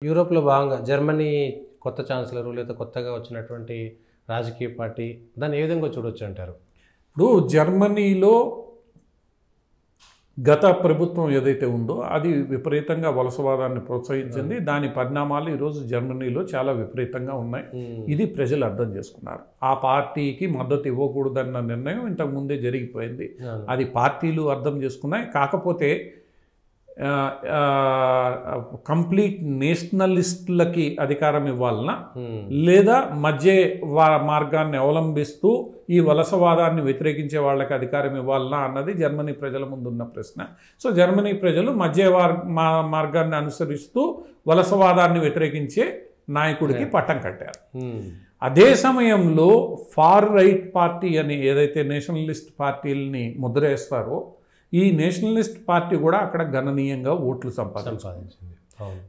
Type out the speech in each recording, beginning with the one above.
యూరోప్‌లో భాగంగా జర్మనీ కొత్త ఛాన్సలరు లేదా కొత్తగా వచ్చినటువంటి రాజకీయ పార్టీ దాన్ని ఏ విధంగా చూడొచ్చంటారు? ఇప్పుడు జర్మనీలో గత ప్రభుత్వం ఏదైతే ఉందో అది విపరీతంగా వలసవాదాన్ని ప్రోత్సహించింది. దాని పరిణామాలు ఈరోజు జర్మనీలో చాలా విపరీతంగా ఉన్నాయి. ఇది ప్రజలు అర్థం చేసుకున్నారు. ఆ పార్టీకి మద్దతు ఇవ్వకూడదన్న నిర్ణయం ఇంతకుముందే జరిగిపోయింది. అది పార్టీలు అర్థం చేసుకున్నాయి. కాకపోతే కంప్లీట్ నేషనలిస్టులకి అధికారం ఇవ్వాలన్నా లేదా మధ్య మార్గాన్ని అవలంబిస్తూ ఈ వలసవాదాన్ని వ్యతిరేకించే వాళ్ళకి అధికారం ఇవ్వాలన్నా అన్నది జర్మనీ ప్రజల ముందున్న ప్రశ్న. సో జర్మనీ ప్రజలు మధ్య మార్గాన్ని అనుసరిస్తూ వలసవాదాన్ని వ్యతిరేకించే నాయకుడికి పట్టం కట్టారు. అదే సమయంలో ఫార్ రైట్ పార్టీ అని ఏదైతే నేషనలిస్ట్ పార్టీలని ముద్రేస్తారో ఈ నేషనలిస్ట్ పార్టీ కూడా అక్కడ గణనీయంగా ఓట్లు సంపాదించింది.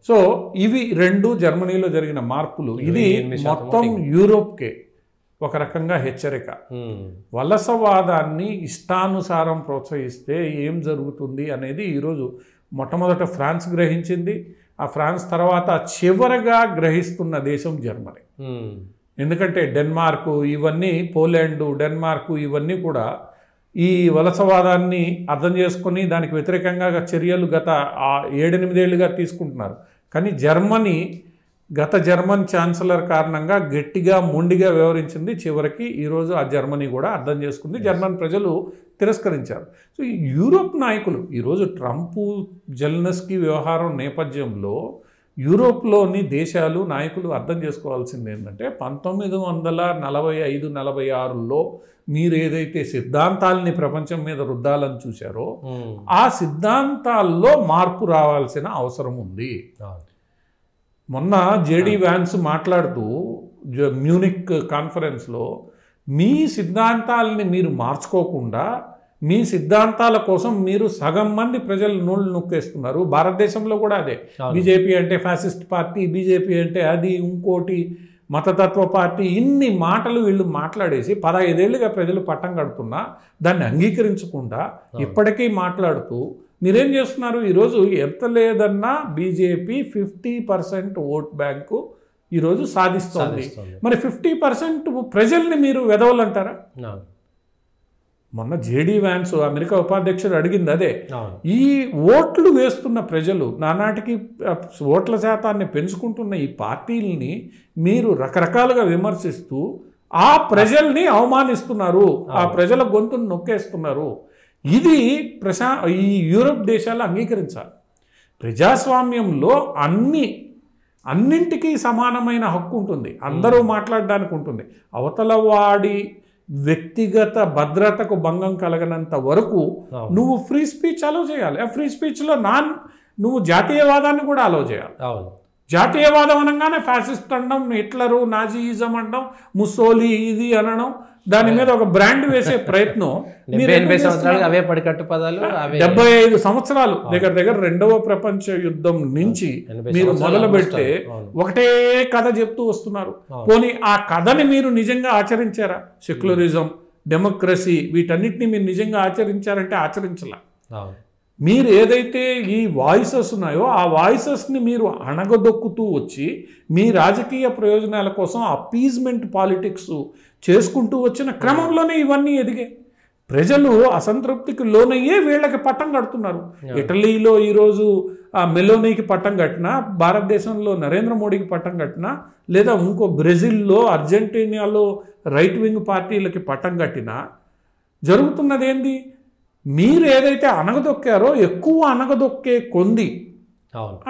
సో ఇవి రెండు జర్మనీలో జరిగిన మార్పులు. ఇది మొత్తం యూరోప్కే ఒక రకంగా హెచ్చరిక. వలసవాదాన్ని ఇష్టానుసారం ప్రోత్సహిస్తే ఏం జరుగుతుంది అనేది ఈరోజు మొట్టమొదట ఫ్రాన్స్ గ్రహించింది. ఆ ఫ్రాన్స్ తర్వాత చివరగా గ్రహిస్తున్న దేశం జర్మనీ. ఎందుకంటే డెన్మార్కు ఇవన్నీ, పోలాండ్, డెన్మార్కు ఇవన్నీ కూడా ఈ వలసవాదాన్ని అర్థం చేసుకొని దానికి వ్యతిరేకంగా చర్యలు గత 7-8 ఏళ్ళుగా తీసుకుంటున్నారు. కానీ జర్మనీ గత జర్మన్ ఛాన్సలర్ కారణంగా గట్టిగా మొండిగా వ్యవహరించింది. చివరికి ఈరోజు ఆ జర్మనీ కూడా అర్థం చేసుకుంది. జర్మన్ ప్రజలు తిరస్కరించారు. సో ఈ యూరోప్ నాయకులు ఈరోజు ట్రంప్ జెలెన్స్కీ వ్యవహారం నేపథ్యంలో యూరోప్లోని దేశాలు నాయకులు అర్థం చేసుకోవాల్సింది ఏంటంటే 1945-46లో మీరు ఏదైతే సిద్ధాంతాలని ప్రపంచం మీద రుద్దాలని చూశారో ఆ సిద్ధాంతాల్లో మార్పు రావాల్సిన అవసరం ఉంది. మొన్న జేడీ వ్యాన్స్ మాట్లాడుతూ మ్యూనిక్ కాన్ఫరెన్స్లో మీ సిద్ధాంతాలని మీరు మార్చుకోకుండా మీ సిద్ధాంతాల కోసం మీరు సగం మంది ప్రజలు నోళ్ళు నొక్కేస్తున్నారు. భారతదేశంలో కూడా అదే. బీజేపీ అంటే ఫ్యాసిస్ట్ పార్టీ, బీజేపీ అంటే అది ఇంకోటి మతతత్వ పార్టీ, ఇన్ని మాటలు వీళ్ళు మాట్లాడేసి 15 ఏళ్ళుగా ప్రజలు పట్టం కడుతున్నా దాన్ని అంగీకరించకుండా ఇప్పటికీ మాట్లాడుతూ మీరేం చేస్తున్నారు? ఈరోజు ఎంత లేదన్నా బీజేపీ 50% ఓట్ బ్యాంకు ఈరోజు సాధిస్తోంది. మరి 50% ప్రజల్ని మీరు వెదవలంటారా? మొన్న జేడీ వ్యాన్స్ అమెరికా ఉపాధ్యక్షుడు అడిగింది అదే. ఈ ఓట్లు వేస్తున్న ప్రజలు నానాటికి ఓట్ల శాతాన్ని పెంచుకుంటున్న ఈ పార్టీలని మీరు రకరకాలుగా విమర్శిస్తూ ఆ ప్రజల్ని అవమానిస్తున్నారు, ఆ ప్రజల గొంతును నొక్కేస్తున్నారు. ఇది ఈ యూరోప్ దేశాలు అంగీకరించాలి. ప్రజాస్వామ్యంలో అన్నింటికీ సమానమైన హక్కు ఉంటుంది, అందరూ మాట్లాడడానికి ఉంటుంది. అవతల వాడి వ్యక్తిగత భద్రతకు భంగం కలగనంత వరకు నువ్వు ఫ్రీ స్పీచ్ అలో చేయాలి. ఆ ఫ్రీ స్పీచ్లో నువ్వు జాతీయవాదాన్ని కూడా అలో చేయాలి. జాతీయవాదం అనగానే ఫ్యాసిస్ట్ అనడం, హిట్లరు, నాజీయిజం అనడం, ముస్సోలి ఇది అనడం, దాని మీద ఒక బ్రాండ్ వేసే ప్రయత్నం. 75 సంవత్సరాలు దగ్గర రెండవ ప్రపంచ యుద్ధం నుంచి మీరు మొదలు పెడితే ఒకటే కథ చెప్తూ వస్తున్నారు. పోనీ ఆ కథని మీరు నిజంగా ఆచరించారా? సెక్యులరిజం, డెమోక్రసీ వీటన్నిటిని మీరు నిజంగా ఆచరించారంటే ఆచరించలా. మీరు ఏదైతే ఈ వాయిసెస్ ఉన్నాయో ఆ వాయిసెస్ని మీరు అణగదొక్కుతూ వచ్చి మీ రాజకీయ ప్రయోజనాల కోసం అపీజ్మెంట్ పాలిటిక్స్ చేసుకుంటూ వచ్చిన క్రమంలోనే ఇవన్నీ ఎదిగాయి. ప్రజలు అసంతృప్తికి లోనయ్యే వీళ్ళకి పట్టం కడుతున్నారు. ఇటలీలో ఈరోజు మెలోనీకి పట్టం కట్టినా, భారతదేశంలో నరేంద్ర మోడీకి పట్టం కట్టినా, లేదా ఇంకో బ్రెజిల్లో, అర్జెంటీనాలో రైట్ వింగ్ పార్టీలకి పట్టం కట్టినా జరుగుతున్నది ఏంది? మీరు ఏదైతే అనగదొక్కారో ఎక్కువ అనగదొక్కే కొంది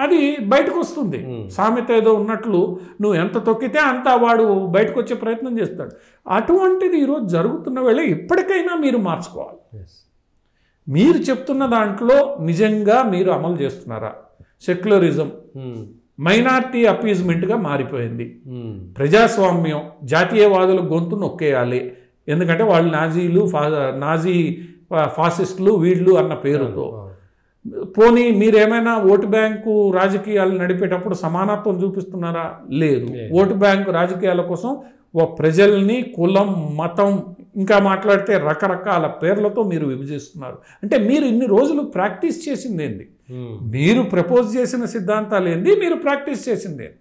అది బయటకు వస్తుంది. సామెత ఏదో ఉన్నట్లు నువ్వు ఎంత తొక్కితే అంత వాడు బయటకు వచ్చే ప్రయత్నం చేస్తాడు. అటువంటిది ఈరోజు జరుగుతున్న వేళ ఇప్పటికైనా మీరు మార్చుకోవాలి. మీరు చెప్తున్న దాంట్లో నిజంగా మీరు అమలు చేస్తున్నారా? సెక్యులరిజం మైనార్టీ అపీజ్మెంట్గా మారిపోయింది. ప్రజాస్వామ్యం జాతీయవాదుల గొంతు నొక్కేయాలి, ఎందుకంటే వాళ్ళు నాజీ ఫాసిస్టులు వీళ్ళు అన్న పేరుతో. పోనీ మీరేమైనా ఓటు బ్యాంకు రాజకీయాలు నడిపేటప్పుడు సమానత్వం చూపిస్తున్నారా? లేదు. ఓటు బ్యాంకు రాజకీయాల కోసం ప్రజల్ని కులం, మతం, ఇంకా మాట్లాడితే రకరకాల పేర్లతో మీరు విభజిస్తున్నారు. అంటే మీరు ఇన్ని రోజులు ప్రాక్టీస్ చేసింది ఏంది? మీరు ప్రపోజ్ చేసిన సిద్ధాంతాలు ఏంది, మీరు ప్రాక్టీస్ చేసింది ఏంది?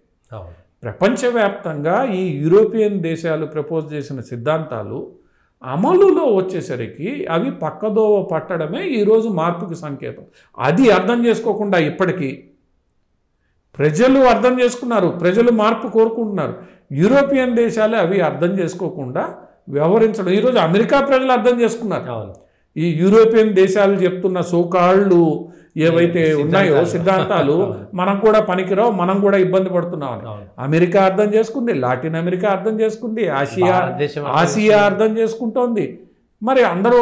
ప్రపంచవ్యాప్తంగా ఈ యూరోపియన్ దేశాలు ప్రపోజ్ చేసిన సిద్ధాంతాలు అమలులో వచ్చేసరికి అవి పక్కదోవ పట్టడమే ఈరోజు మార్పుకి సంకేతం. అది అర్థం చేసుకోకుండా ఇప్పటికీ ప్రజలు అర్థం చేసుకున్నారు, ప్రజలు మార్పు కోరుకుంటున్నారు. యూరోపియన్ దేశాలు అవి అర్థం చేసుకోకుండా వ్యవహరించడం ఈరోజు అమెరికా ప్రజలు అర్థం చేసుకున్నారు. ఈ యూరోపియన్ దేశాలు చెప్తున్న సోకాళ్ళు ఏవైతే ఉన్నాయో సిద్ధాంతాలు మనం కూడా పనికిరావు, మనం కూడా ఇబ్బంది పడుతున్నామని అమెరికా అర్థం చేసుకుంది, లాటిన్ అమెరికా అర్థం చేసుకుంది, ఆసియా అర్థం చేసుకుంటోంది. మరి అందరూ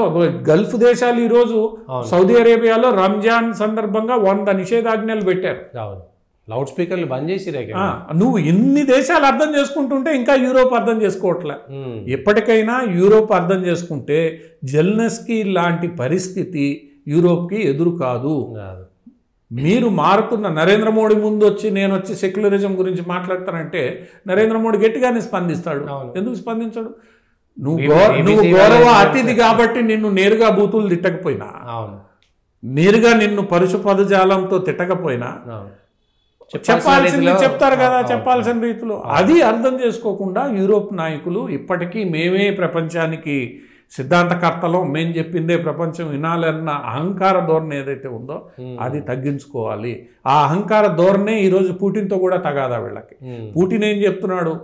గల్ఫ్ దేశాలు ఈరోజు సౌదీ అరేబియాలో రంజాన్ సందర్భంగా 100 నిషేధాజ్ఞలు పెట్టారు. లౌడ్ స్పీకర్లు బంద్ చేసి నువ్వు ఇన్ని దేశాలు అర్థం చేసుకుంటుంటే ఇంకా యూరోప్ అర్థం చేసుకోవట్లే. ఎప్పటికైనా యూరోప్ అర్థం చేసుకుంటే జెల్నెస్కీ లాంటి పరిస్థితి యూరోప్కి ఎదురు కాదు. మీరు మారుతున్న నరేంద్ర మోడీ ముందు వచ్చి నేను వచ్చి సెక్యులరిజం గురించి మాట్లాడతానంటే నరేంద్ర మోడీ గట్టిగానే స్పందిస్తాడు. ఎందుకు స్పందించాడు? నువ్వు గౌరవ అతిథి కాబట్టి నిన్ను నేరుగా బూతులు తిట్టకపోయినా, నేరుగా నిన్ను పరుష పదజాలంతో తిట్టకపోయినా చెప్పాల్సింది చెప్తారు కదా, చెప్పాల్సిన రీతిలో. అది అర్థం చేసుకోకుండా యూరోప్ నాయకులు ఇప్పటికీ మేమే ప్రపంచానికి సిద్ధాంతకర్తలో, మేము చెప్పిందే ప్రపంచం వినాలన్న అహంకార ధోరణి ఏదైతే ఉందో అది తగ్గించుకోవాలి. ఆ అహంకార ధోరణే ఈరోజు పుటిన్తో కూడా తగాదా వీళ్ళకి. పుటిన్ ఏం చెప్తున్నాడు?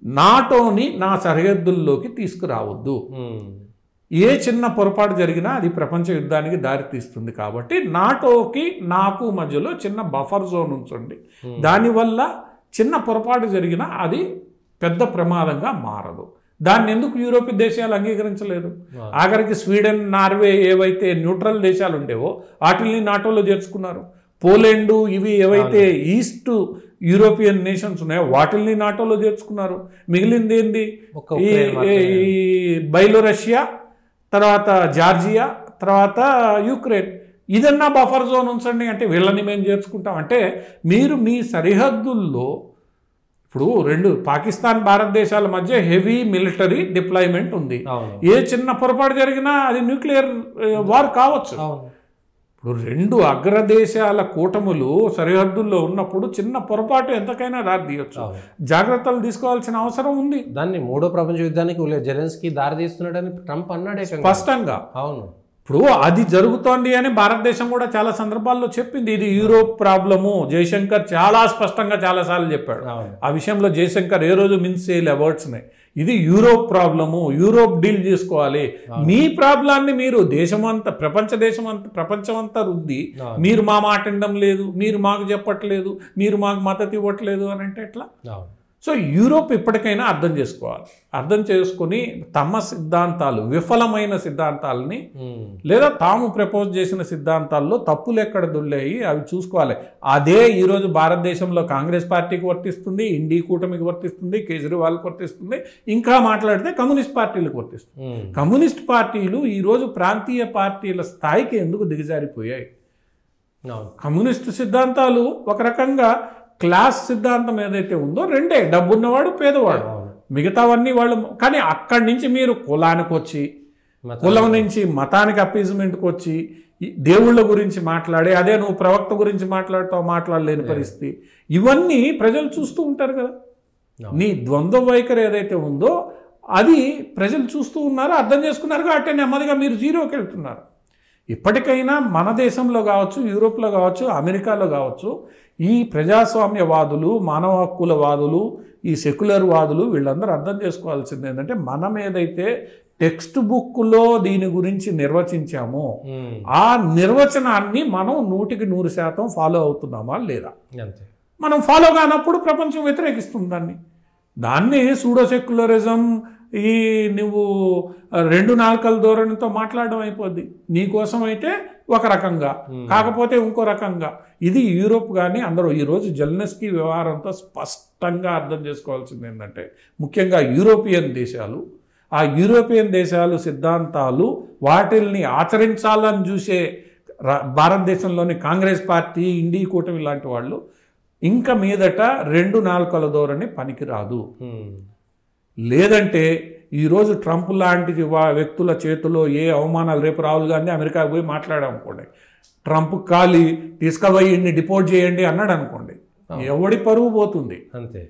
నాటోని నా సరిహద్దుల్లోకి తీసుకురావద్దు, ఏ చిన్న పొరపాటు జరిగినా అది ప్రపంచ యుద్ధానికి దారితీస్తుంది, కాబట్టి నాటోకి నాకు మధ్యలో చిన్న బఫర్ జోన్ ఉంచండి, దానివల్ల చిన్న పొరపాటు జరిగినా అది పెద్ద ప్రమాదంగా మారదు. దాన్ని ఎందుకు యూరోపియన్ దేశాలు అంగీకరించలేదు? ఆఖరికి స్వీడన్, నార్వే ఏవైతే న్యూట్రల్ దేశాలు ఉండేవో వాటిని నాటోలో చేర్చుకున్నారు. పోలాండ్ ఇవి ఏవైతే ఈస్ట్ యూరోపియన్ నేషన్స్ ఉన్నాయో వాటిని నాటోలో చేర్చుకున్నారు. మిగిలింది ఏంది? ఈ బెలారస్, తర్వాత జార్జియా, తర్వాత యుక్రెయిన్. ఇదన్నా బఫర్ జోన్ ఉంచండి అంటే వీళ్ళని మేము చేర్చుకుంటాం. అంటే మీరు మీ సరిహద్దుల్లో ఇప్పుడు పాకిస్తాన్ భారతదేశాల మధ్య హెవీ మిలిటరీ డిప్లాయ్మెంట్ ఉంది. ఏ చిన్న పొరపాటు జరిగినా అది న్యూక్లియర్ వార్ కావచ్చు. ఇప్పుడు 2 అగ్రదేశాల కూటములు సరిహద్దుల్లో ఉన్నప్పుడు చిన్న పొరపాటు ఎంతకైనా దారితీయొచ్చు. జాగ్రత్తలు తీసుకోవాల్సిన అవసరం ఉంది. దాన్ని 3వ ప్రపంచ యుద్ధానికి జెలెన్స్కీ దారితీస్తున్నాడని ట్రంప్ అన్నాడే స్పష్టంగా. అవును, ఇప్పుడు అది జరుగుతోంది అని భారతదేశం కూడా చాలా సందర్భాల్లో చెప్పింది. ఇది యూరోప్ ప్రాబ్లము. జయశంకర్ చాలా స్పష్టంగా చాలాసార్లు చెప్పాడు. ఆ విషయంలో జయశంకర్ ఏ రోజు మిన్స్ చేయలే వర్డ్స్ని. ఇది యూరోప్ ప్రాబ్లము, యూరోప్ డీల్ చేసుకోవాలి. మీ ప్రాబ్లాన్ని మీరు దేశమంతా, ప్రపంచమంతా రుద్ది మీరు మా మాట వినడం లేదు, మీరు మాకు చెప్పట్లేదు, మీరు మాకు మద్దతు ఇవ్వట్లేదు అని అంటే ఎట్లా? సో యూరోప్ ఇప్పటికైనా అర్థం చేసుకోవాలి. అర్థం చేసుకుని తమ సిద్ధాంతాలు, విఫలమైన సిద్ధాంతాలని లేదా తాము ప్రపోజ్ చేసిన సిద్ధాంతాల్లో తప్పులు ఎక్కడ దొల్లాయి అవి చూసుకోవాలి. అదే ఈరోజు భారతదేశంలో కాంగ్రెస్ పార్టీకి వర్తిస్తుంది, ఇండి కూటమికి వర్తిస్తుంది, కేజ్రీవాల్కి వర్తిస్తుంది, ఇంకా మాట్లాడితే కమ్యూనిస్ట్ పార్టీలకు వర్తిస్తుంది. కమ్యూనిస్ట్ పార్టీలు ఈరోజు ప్రాంతీయ పార్టీల స్థాయికి ఎందుకు దిగజారిపోయాయి? కమ్యూనిస్టు సిద్ధాంతాలు ఒక రకంగా క్లాస్ సిద్ధాంతం ఏదైతే ఉందో రెండే, డబ్బున్నవాడు పేదవాడు, మిగతావన్నీ వాళ్ళు. కానీ అక్కడి నుంచి మీరు కులానికి వచ్చి, కులం నుంచి మతానికి అప్పీజ్మెంట్కి వచ్చి దేవుళ్ళ గురించి మాట్లాడి అదే నువ్వు ప్రవక్త గురించి మాట్లాడలేని పరిస్థితి. ఇవన్నీ ప్రజలు చూస్తూ ఉంటారు కదా. నీ ద్వంద్వ వైఖరి ఏదైతే ఉందో అది ప్రజలు చూస్తూ ఉన్నారు, అర్థం చేసుకున్నారు. కాబట్టి నెమ్మదిగా మీరు జీరోకి వెళ్తున్నారు. ఇప్పటికైనా మన దేశంలో కావచ్చు, యూరోప్లో కావచ్చు, అమెరికాలో కావచ్చు, ఈ ప్రజాస్వామ్యవాదులు, మానవ హక్కుల వాదులు, ఈ సెక్యులర్ వాదులు వీళ్ళందరూ అర్థం చేసుకోవాల్సింది ఏంటంటే మనం ఏదైతే టెక్స్ట్ బుక్లో దీని గురించి నిర్వచించామో ఆ నిర్వచనాన్ని మనం 100% ఫాలో అవుతున్నామా లేదా? మనం ఫాలో కానప్పుడు ప్రపంచం వ్యతిరేకిస్తుంది దాన్ని సూడో సెక్యులరిజం, ఈ నువ్వు 2 నాలుకల ధోరణితో మాట్లాడడం అయిపోద్ది. నీకోసం అయితే ఒక రకంగా, కాకపోతే ఇంకో రకంగా. ఇది యూరోప్ కానీ అందరూ ఈరోజు జెలెన్స్కీ వ్యవహారంతో స్పష్టంగా అర్థం చేసుకోవాల్సింది ఏంటంటే ముఖ్యంగా యూరోపియన్ దేశాలు, ఆ యూరోపియన్ దేశాలు సిద్ధాంతాలు వాటిల్ని ఆచరించాలని చూసే భారతదేశంలోని కాంగ్రెస్ పార్టీ, ఇండి కూటమి లాంటి వాళ్ళు ఇంకా మీదట 2 నాలుకల ధోరణి పనికిరాదు. లేదంటే ఈరోజు ట్రంప్ లాంటి వ్యక్తుల చేతిలో ఏ అవమానాలు, రేపు రాహుల్ గాంధీ అమెరికాకు పోయి మాట్లాడామనుకోండి, ట్రంప్ కాలి తీసుకుపోయి ఇన్ని డిపోర్ట్ చేయండి అన్నాడు అనుకోండి, ఎవడి పరువు పోతుంది? అంతే,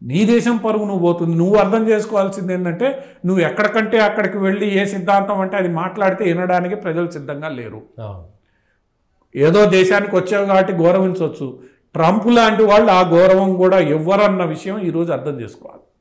నీ దేశం పరువు నువ్వు పోతుంది. నువ్వు అర్థం చేసుకోవాల్సింది ఏంటంటే, నువ్వు ఎక్కడికంటే అక్కడికి వెళ్ళి ఏ సిద్ధాంతం అంటే అది మాట్లాడితే వినడానికి ప్రజలు సిద్ధంగా లేరు. ఏదో దేశానికి వచ్చావు కాబట్టి గౌరవించవచ్చు, ట్రంప్ లాంటి వాళ్ళు ఆ గౌరవం కూడా ఇవ్వరన్న విషయం ఈరోజు అర్థం చేసుకోవాలి.